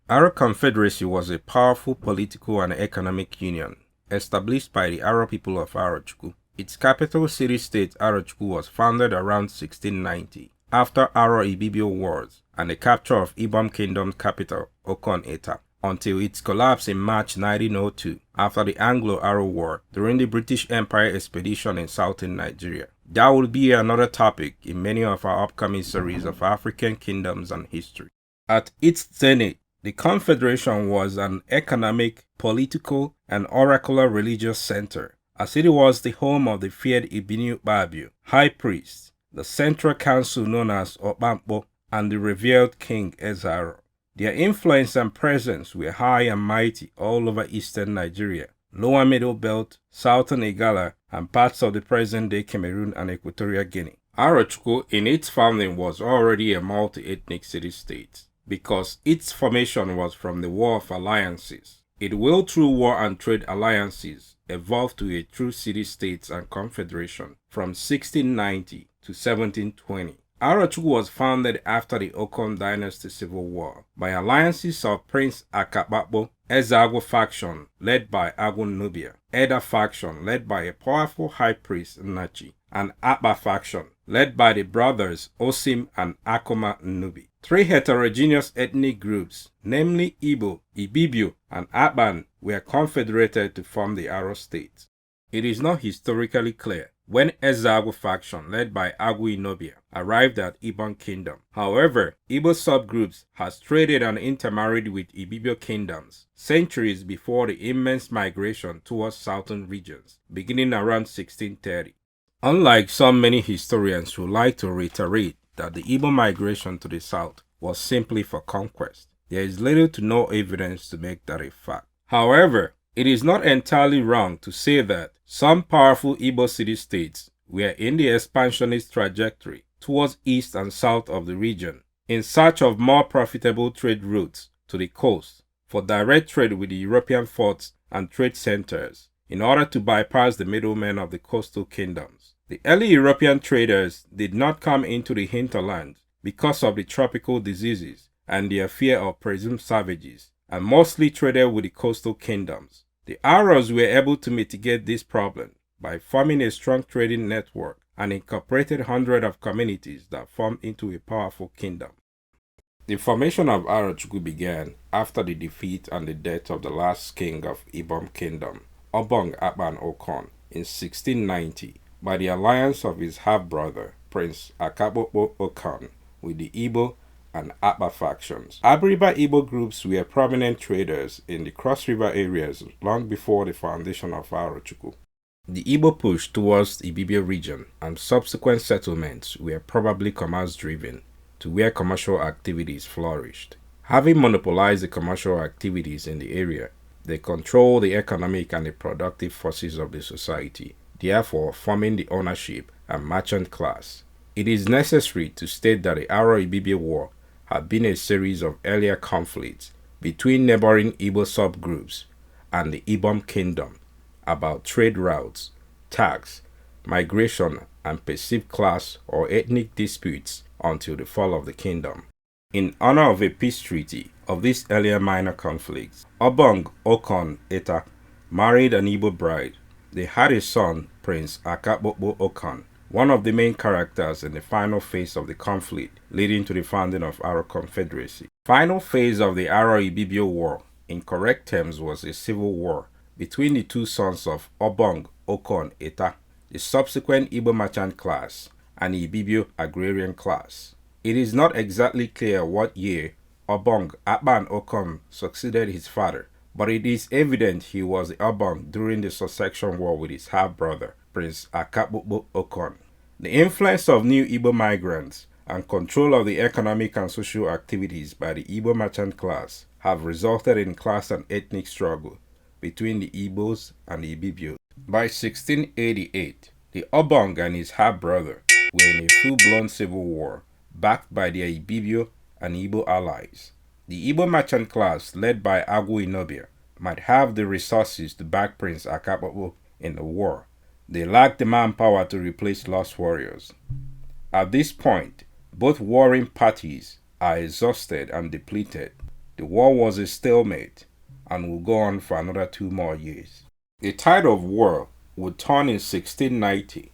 Aro Confederacy was a powerful political and economic union established by the Aro people of Arochukwu. Its capital city-state Arochukwu was founded around 1690 after Aro-Ibibio wars and the capture of Ibom Kingdom's capital, Okon Ita, until its collapse in March 1902 after the Anglo-Aro War during the British Empire expedition in southern Nigeria. That will be another topic in many of our upcoming series of African kingdoms and history. At its zenith, the Confederation was an economic, political, and oracular religious center, as it was the home of the feared Ibini Ukpabi, high priest, the central council known as Okpankpo, and the revered King Eze Aro. Their influence and presence were high and mighty all over eastern Nigeria, lower middle belt, southern Igala, and parts of the present-day Cameroon and Equatorial Guinea. Arochukwu in its founding was already a multi-ethnic city-state, because its formation was from the War of Alliances. It will, through war and trade alliances, evolve to a true city-state and confederation from 1690 to 1720. Arochukwu was founded after the Okon dynasty civil war by alliances of Prince Okpankpo, Eze Aro faction led by Agwu Nubia, Eda faction led by a powerful high priest Nnachi, and Akpa faction led by the brothers Osim and Akoma Nubi. Three heterogeneous ethnic groups, namely Igbo, Ibibio, and Akpan, were confederated to form the Aro state. It is not historically clear when Eze Aro faction led by Agwu Inobia arrived at Ibom Kingdom. However, Igbo subgroups has traded and intermarried with Ibibio kingdoms centuries before the immense migration towards southern regions, beginning around 1630. Unlike some many historians who like to reiterate that the Igbo migration to the south was simply for conquest, there is little to no evidence to make that a fact. However, it is not entirely wrong to say that some powerful Igbo city-states were in the expansionist trajectory towards east and south of the region, in search of more profitable trade routes to the coast for direct trade with the European ports and trade centers, in order to bypass the middlemen of the coastal kingdoms. The early European traders did not come into the hinterland because of the tropical diseases and their fear of presumed savages, and mostly traded with the coastal kingdoms. The Aros were able to mitigate this problem by forming a strong trading network and incorporated hundreds of communities that formed into a powerful kingdom. The formation of Arochukwu began after the defeat and the death of the last king of Ibom Kingdom, Obong Akpan Okon, in 1690 by the alliance of his half-brother, Prince Okpankpo Okon, with the Igbo and Akpa factions. Abiriba Igbo groups were prominent traders in the cross-river areas long before the foundation of Arochukwu. The Igbo push towards the Ibibio region and subsequent settlements were probably commerce-driven to where commercial activities flourished. Having monopolized the commercial activities in the area, they controlled the economic and the productive forces of the society, therefore forming the ownership and merchant class. It is necessary to state that the Aro-Ibibio War had been a series of earlier conflicts between neighboring Igbo subgroups and the Ibom Kingdom about trade routes, tax, migration, and perceived class or ethnic disputes until the fall of the kingdom. In honor of a peace treaty of these earlier minor conflicts, Obong Okon Ita married an Igbo bride. They had a son, Prince Okpankpo Okon, one of the main characters in the final phase of the conflict leading to the founding of Aro Confederacy. Final phase of the Aro-Ibibio War, in correct terms, was a civil war between the two sons of Obong Okon Ita, the subsequent Igbo merchant class, and the Ibibio agrarian class. It is not exactly clear what year Obong Akpan Okon succeeded his father, but it is evident he was the Obong during the succession war with his half-brother, Prince Okpankpo Okon. The influence of new Igbo migrants and control of the economic and social activities by the Igbo merchant class have resulted in class and ethnic struggle between the Igbos and the Ibibios. By 1688, the Obong and his half-brother were in a full-blown civil war, backed by their Ibibio and Igbo allies. The Igbo merchant class, led by Agwu Inobia, might have the resources to back Prince Okpankpo in the war. They lacked the manpower to replace lost warriors. At this point, both warring parties are exhausted and depleted. The war was a stalemate and would go on for another 2 more years. The tide of war would turn in 1690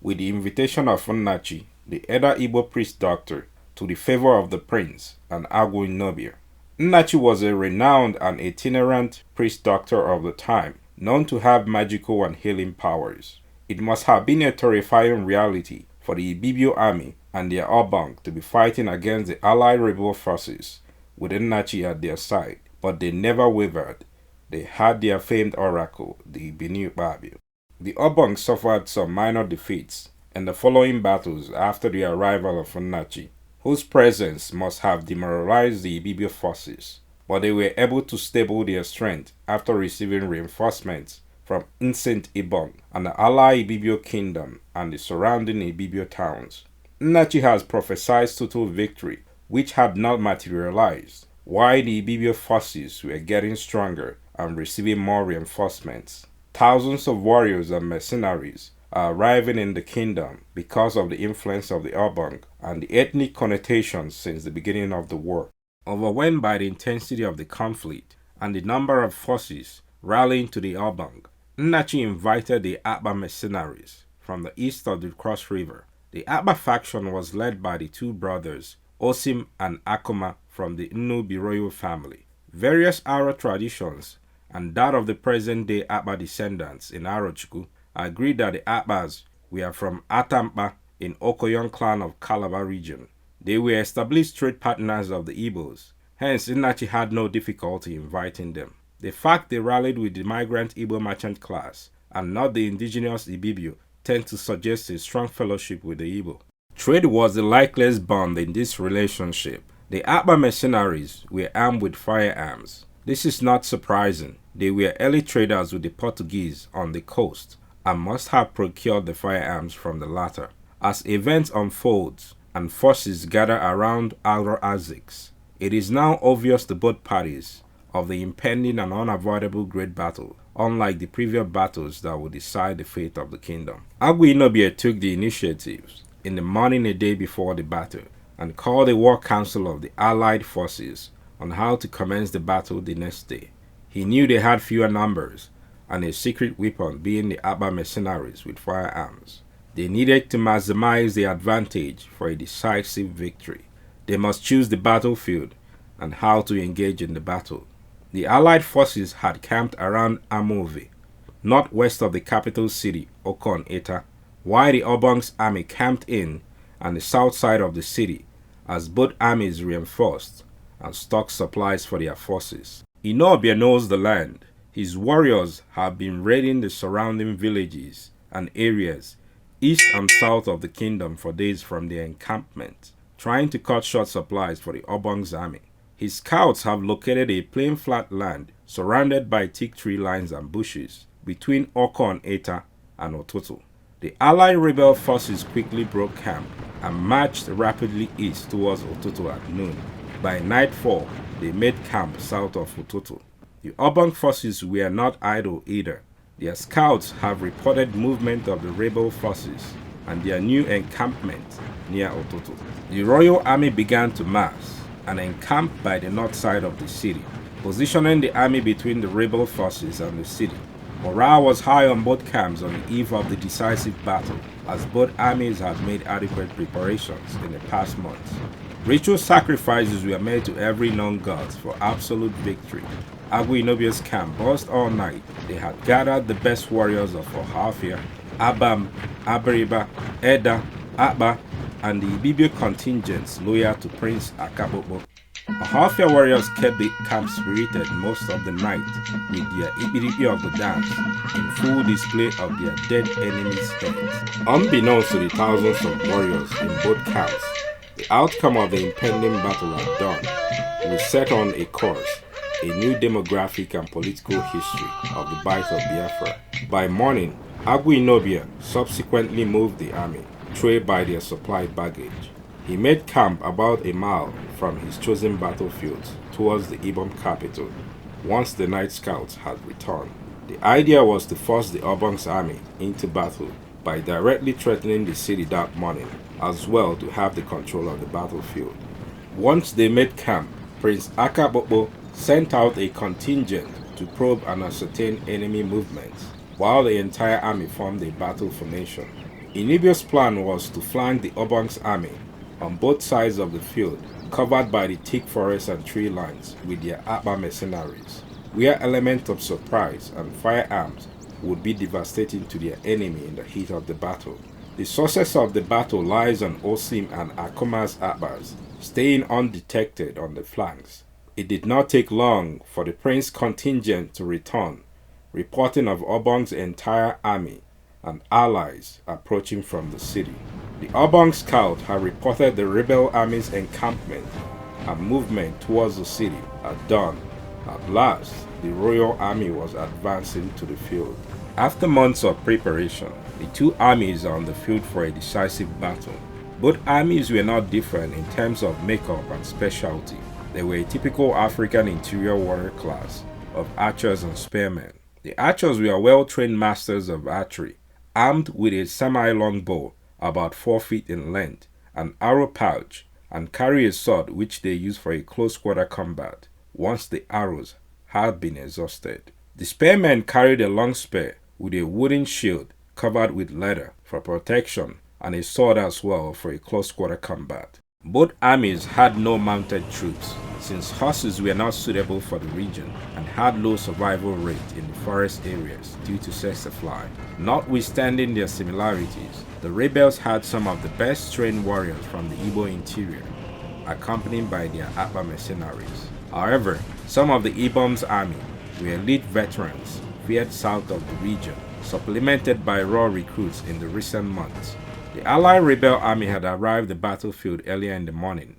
with the invitation of Nnachi, the elder Igbo priest doctor, to the favor of the prince and Aro. Nnachi was a renowned and itinerant priest doctor of the time, known to have magical and healing powers. It must have been a terrifying reality for the Ibibio army and their Obong to be fighting against the allied rebel forces with Nnachi at their side, but they never wavered. They had their famed oracle, the Ibini Ukpabi. The Obong suffered some minor defeats in the following battles after the arrival of Nnachi, whose presence must have demoralized the Ibibio forces, but they were able to stable their strength after receiving reinforcements from ancient Ibom and the allied Ibibio kingdom and the surrounding Ibibio towns. Nnachi has prophesied total victory, which had not materialized, while the Ibibio forces were getting stronger and receiving more reinforcements. Thousands of warriors and mercenaries are arriving in the kingdom because of the influence of the Obong and the ethnic connotations since the beginning of the war. Overwhelmed by the intensity of the conflict and the number of forces rallying to the Obong, Nnachi invited the Akba mercenaries from the east of the Cross River. The Akba faction was led by the two brothers Osim and Akoma from the Nnubi royal family. Various Aro traditions and that of the present-day Akba descendants in Arochukwu agreed that the Akbas were from Atampa in Okoyon clan of Calabar region. They were established trade partners of the Igbos, hence Nnachi had no difficulty inviting them. The fact they rallied with the migrant Igbo merchant class and not the indigenous Ibibio tend to suggest a strong fellowship with the Igbo. Trade was the likeliest bond in this relationship. The Akba mercenaries were armed with firearms. This is not surprising. They were early traders with the Portuguese on the coast and must have procured the firearms from the latter. As events unfold and forces gather around Aro-Azix, it is now obvious to both parties of the impending and unavoidable great battle, unlike the previous battles that would decide the fate of the kingdom. Aro-Ibibio took the initiative in the morning a day before the battle and called a war council of the allied forces on how to commence the battle the next day. He knew they had fewer numbers and a secret weapon being the Akba mercenaries with firearms. They needed to maximize the advantage for a decisive victory. They must choose the battlefield and how to engage in the battle. The allied forces had camped around Amove, northwest of the capital city, Okon Ita, while the Obong's army camped in on the south side of the city as both armies reinforced and stocked supplies for their forces. Inobia knows the land. His warriors have been raiding the surrounding villages and areas east and south of the kingdom for days from their encampment, trying to cut short supplies for the Obong's army. His scouts have located a plain flat land surrounded by thick tree lines and bushes between Okon Ita and Ototo. The allied rebel forces quickly broke camp and marched rapidly east towards Ototo at noon. By nightfall, they made camp south of Ototo. The Obong forces were not idle either. Their scouts have reported movement of the rebel forces and their new encampment near Ototo. The royal army began to mass and encamped by the north side of the city, positioning the army between the rebel forces and the city. Morale was high on both camps on the eve of the decisive battle, as both armies had made adequate preparations in the past months. Ritual sacrifices were made to every known god for absolute victory. Aro-Ibibio's camp buzzed all night. They had gathered the best warriors of Ohafia, Abam, Aberiba, Eda, Akba, and the Ibibio contingents loyal to Prince Akabokbo. Ohafia warriors kept the camp spirited most of the night with their Ibiribi of the dance in full display of their dead enemies' heads. Unbeknownst to the thousands of warriors in both camps, the outcome of the impending battle at dawn will set on a course, a new demographic and political history of the Bight of Biafra. By morning, Aro-Ibibio subsequently moved the army, trailed by their supplied baggage. He made camp about a mile from his chosen battlefields towards the Ibom capital once the night scouts had returned. The idea was to force the Obong's army into battle by directly threatening the city that morning, as well to have the control of the battlefield. Once they made camp, Prince Akabokpo sent out a contingent to probe and ascertain enemy movements, while the entire army formed a battle formation. Ibibio's plan was to flank the Obong's army on both sides of the field, covered by the thick forest and tree lines with their Aba mercenaries, where elements of surprise and firearms would be devastating to their enemy in the heat of the battle. The success of the battle lies on Osim and Akoma's Abas staying undetected on the flanks. It did not take long for the prince contingent to return, reporting of Obong's entire army and allies approaching from the city. The Obong scout had reported the rebel army's encampment and movement towards the city at dawn. At last, the royal army was advancing to the field. After months of preparation, the two armies are on the field for a decisive battle. Both armies were not different in terms of makeup and specialty. They were a typical African interior warrior class of archers and spearmen. The archers were well-trained masters of archery, armed with a semi-long bow about 4 feet in length, an arrow pouch, and carry a sword which they use for a close-quarter combat once the arrows had been exhausted. The spearmen carried a long spear with a wooden shield covered with leather for protection and a sword as well for a close-quarter combat. Both armies had no mounted troops, since horses were not suitable for the region and had low survival rate in the forest areas due to sesafly. Notwithstanding their similarities, the rebels had some of the best trained warriors from the Igbo interior, accompanied by their Aba mercenaries. However, some of the Ibom's army were elite veterans feared south of the region, supplemented by raw recruits in the recent months. The Allied rebel army had arrived the battlefield earlier in the morning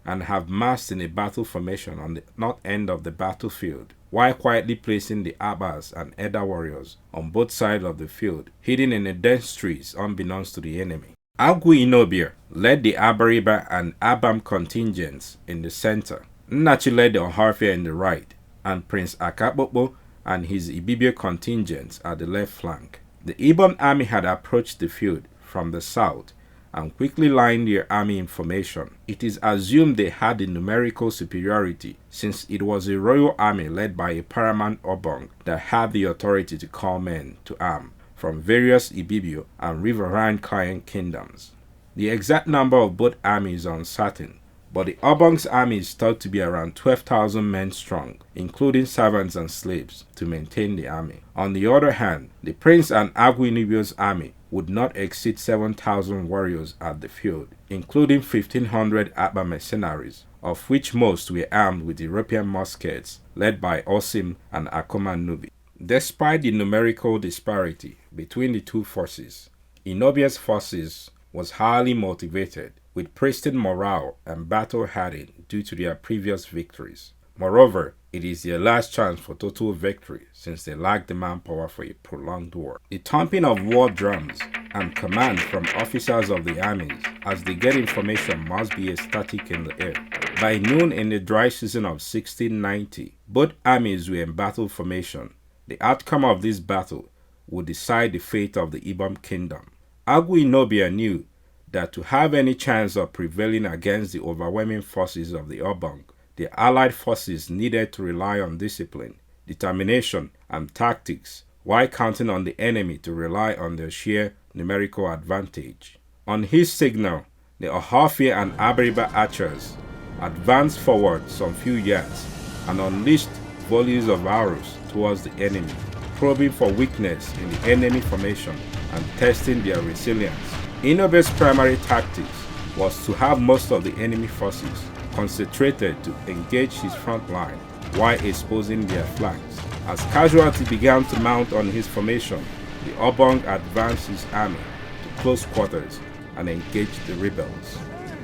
and have massed in a battle formation on the north end of the battlefield, while quietly placing the Abas and Eda warriors on both sides of the field, hidden in the dense trees unbeknownst to the enemy. Agwu-Inobia led the Abariba and Abam contingents in the center, Nnachi led the Ohafia in the right, and Prince Akabokpo and his Ibibio contingents at the left flank. The Ibom army had approached the field from the south and quickly lined their army in formation. It is assumed they had the numerical superiority, since it was a royal army led by a paramount Obong that had the authority to call men to arm from various Ibibio and riverine client kingdoms. The exact number of both armies are uncertain, but the Obong's army is thought to be around 12,000 men strong, including servants and slaves, to maintain the army. On the other hand, the prince and Agwu-Inobio's army would not exceed 7,000 warriors at the field, including 1,500 Aba mercenaries, of which most were armed with European muskets led by Osim and Akoma Nubi. Despite the numerical disparity between the two forces, Inobia's forces was highly motivated, with pristine morale and battle hardened due to their previous victories. Moreover, it is their last chance for total victory, since they lack the manpower for a prolonged war. The thumping of war drums and command from officers of the armies as they get information must be ecstatic in the air. By noon in the dry season of 1690, both armies were in battle formation. The outcome of this battle would decide the fate of the Ibom kingdom. Agwu-Inobia knew that to have any chance of prevailing against the overwhelming forces of the Obong, the Allied forces needed to rely on discipline, determination, and tactics, while counting on the enemy to rely on their sheer numerical advantage. On his signal, the Ohafia and Abariba archers advanced forward some few yards and unleashed volleys of arrows towards the enemy, probing for weakness in the enemy formation and testing their resilience. Inobia's primary tactics was to have most of the enemy forces concentrated to engage his front line while exposing their flanks. As casualty began to mount on his formation, the Obong advanced his army to close quarters and engaged the rebels.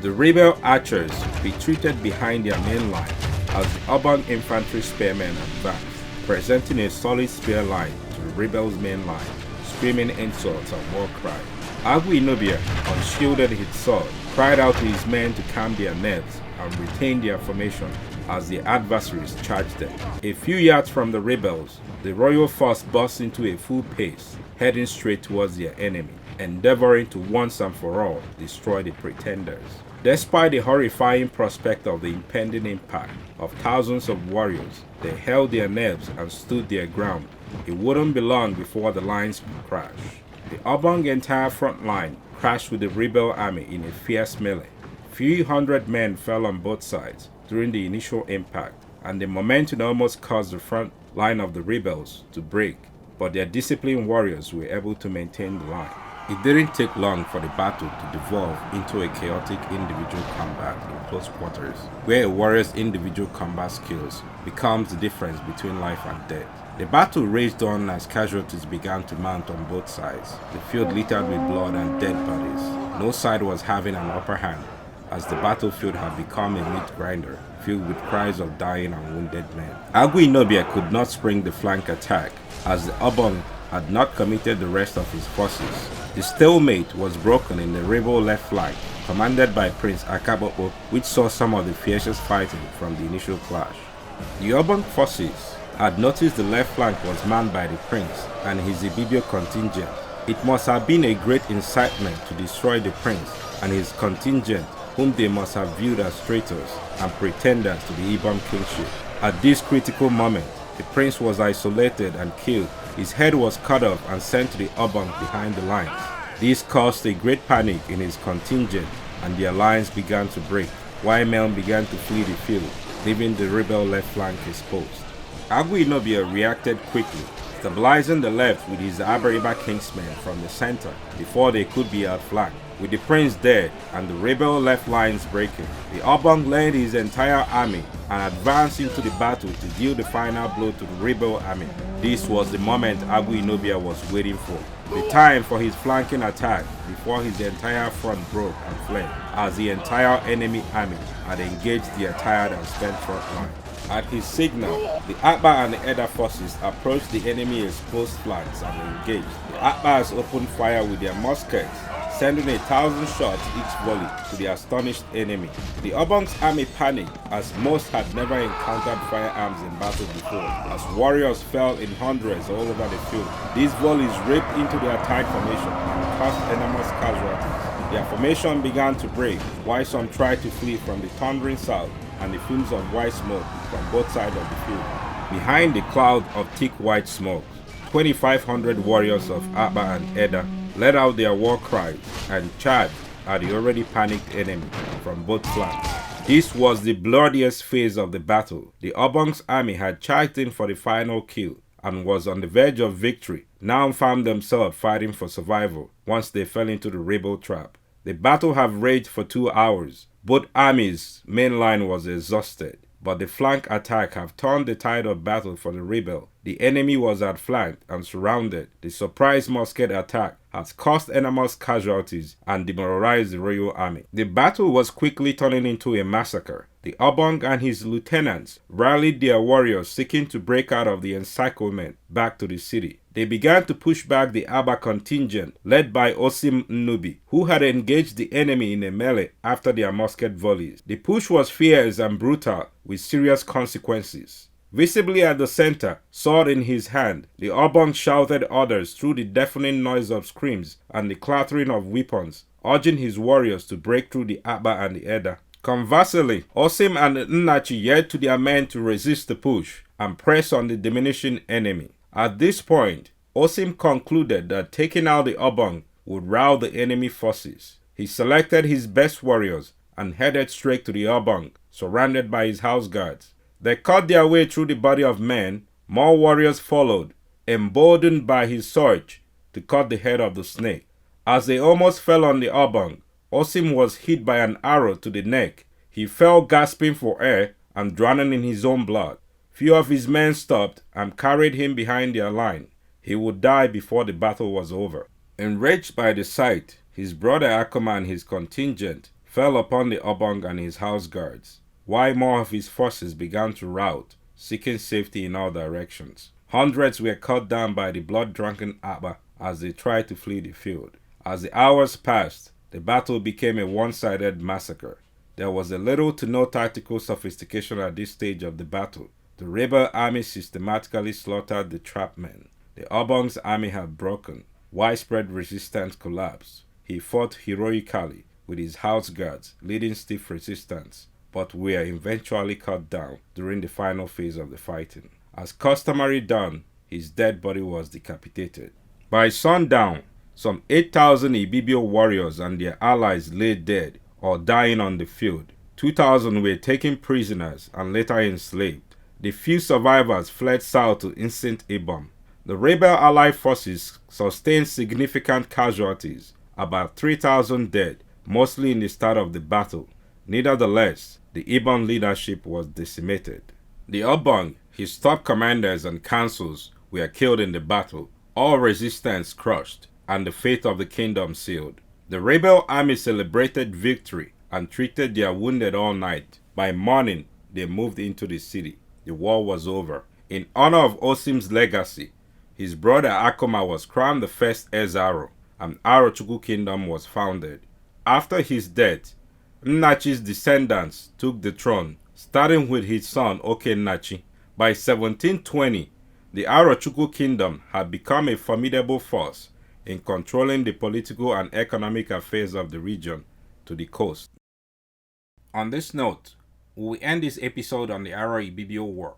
The rebel archers retreated behind their main line as the Obong infantry spearmen advanced, presenting a solid spear line to the rebels' main line, screaming insults and war cries. Agwu-Inobia unshielded his sword, cried out to his men to calm their nerves and retain their formation as their adversaries charged them. A few yards from the rebels, the royal force burst into a full pace, heading straight towards their enemy, endeavoring to once and for all destroy the pretenders. Despite the horrifying prospect of the impending impact of thousands of warriors, they held their nerves and stood their ground. It wouldn't be long before the lines would crash. The Obong entire front line crashed with the rebel army in a fierce melee. Few hundred men fell on both sides during the initial impact, and the momentum almost caused the front line of the rebels to break, but their disciplined warriors were able to maintain the line. It didn't take long for the battle to devolve into a chaotic individual combat in close quarters, where a warrior's individual combat skills becomes the difference between life and death. The battle raged on as casualties began to mount on both sides, the field littered with blood and dead bodies. No side was having an upper hand, as the battlefield had become a meat grinder, filled with cries of dying and wounded men. Ago-Inobia could not spring the flank attack, as the Obong had not committed the rest of his forces. The stalemate was broken in the rebel left flank, commanded by Prince Akabokpo, which saw some of the fiercest fighting from the initial clash. The Obong forces had noticed the left flank was manned by the prince and his Ibibio contingent. It must have been a great incitement to destroy the prince and his contingent, whom they must have viewed as traitors and pretenders to the Ibom kingship. At this critical moment, the prince was isolated and killed. His head was cut off and sent to the Obong behind the lines. This caused a great panic in his contingent, and their lines began to break, while men began to flee the field, leaving the rebel left flank exposed. Ago-Inobia reacted quickly, stabilizing the left with his Abariba kingsmen from the center before they could be outflanked. With the prince dead and the rebel left lines breaking, the Obong led his entire army and advanced into the battle to deal the final blow to the rebel army. This was the moment Ago-Inobia was waiting for, the time for his flanking attack before his entire front broke and fled, as the entire enemy army had engaged the tired and spent front line. At his signal, the Akba and the Eda forces approached the enemy exposed flanks and engaged. The Akbas opened fire with their muskets, sending 1,000 shots each volley to the astonished enemy. The Obong's army panicked, as most had never encountered firearms in battle before, as warriors fell in hundreds all over the field. These volleys ripped into their tight formation and caused enormous casualties. Their formation began to break, while some tried to flee from the thundering south and the fumes of white smoke from both sides of the field. Behind the cloud of thick white smoke, 2,500 warriors of Akba and Eda let out their war cries and charged at the already panicked enemy from both flanks. This was the bloodiest phase of the battle. The Obong's army had charged in for the final kill and was on the verge of victory, now found themselves fighting for survival once they fell into the rebel trap. The battle had raged for 2 hours. Both armies' main line was exhausted, but the flank attack have turned the tide of battle for the rebel. The enemy was outflanked and surrounded. The surprise musket attack has caused enormous casualties and demoralized the royal army. The battle was quickly turning into a massacre. The Obong and his lieutenants rallied their warriors, seeking to break out of the encirclement back to the city. They began to push back the Aba contingent, led by Osim Nnubi, who had engaged the enemy in a melee after their musket volleys. The push was fierce and brutal, with serious consequences. Visibly at the center, sword in his hand, the Obong shouted orders through the deafening noise of screams and the clattering of weapons, urging his warriors to break through the Aba and the Eda. Conversely, Osim and Nnachi yelled to their men to resist the push and press on the diminishing enemy. At this point, Osim concluded that taking out the Obong would rout the enemy forces. He selected his best warriors and headed straight to the Obong, surrounded by his house guards. They cut their way through the body of men. More warriors followed, emboldened by his surge to cut the head of the snake. As they almost fell on the Obong, Osim was hit by an arrow to the neck. He fell gasping for air and drowning in his own blood. Few of his men stopped and carried him behind their line. He would die before the battle was over. Enraged by the sight, his brother Akoma and his contingent fell upon the Obong and his house guards, while more of his forces began to rout, seeking safety in all directions. Hundreds were cut down by the blood-drunken Aba as they tried to flee the field. As the hours passed, the battle became a one-sided massacre. There was a little to no tactical sophistication at this stage of the battle. The rebel army systematically slaughtered the trapped men. The Obong's army had broken. Widespread resistance collapsed. He fought heroically, with his house guards leading stiff resistance, but were eventually cut down during the final phase of the fighting. As customary done, his dead body was decapitated. By sundown, some 8,000 Ibibio warriors and their allies lay dead or dying on the field. 2,000 were taken prisoners and later enslaved. The few survivors fled south to ancient Ibom. The rebel allied forces sustained significant casualties, about 3,000 dead, mostly in the start of the battle. Nevertheless, the Ibom leadership was decimated. The Obong, his top commanders and councils were killed in the battle, all resistance crushed, and the fate of the kingdom sealed. The rebel army celebrated victory and treated their wounded all night. By morning, they moved into the city. The war was over. In honor of Osim's legacy, his brother Akoma was crowned the first Eze Aro, and Arochukwu kingdom was founded. After his death, Nnachi's descendants took the throne, starting with his son Okon Ita. By 1720, the Arochukwu kingdom had become a formidable force in controlling the political and economic affairs of the region to the coast. On this note, we will end this episode on the Aro-Ibibio War.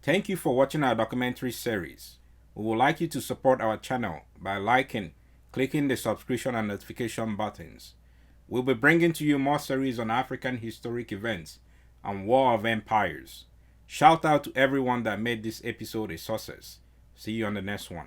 Thank you for watching our documentary series. We would like you to support our channel by liking, clicking the subscription and notification buttons. We'll be bringing to you more series on African historic events and War of Empires. Shout out to everyone that made this episode a success. See you on the next one.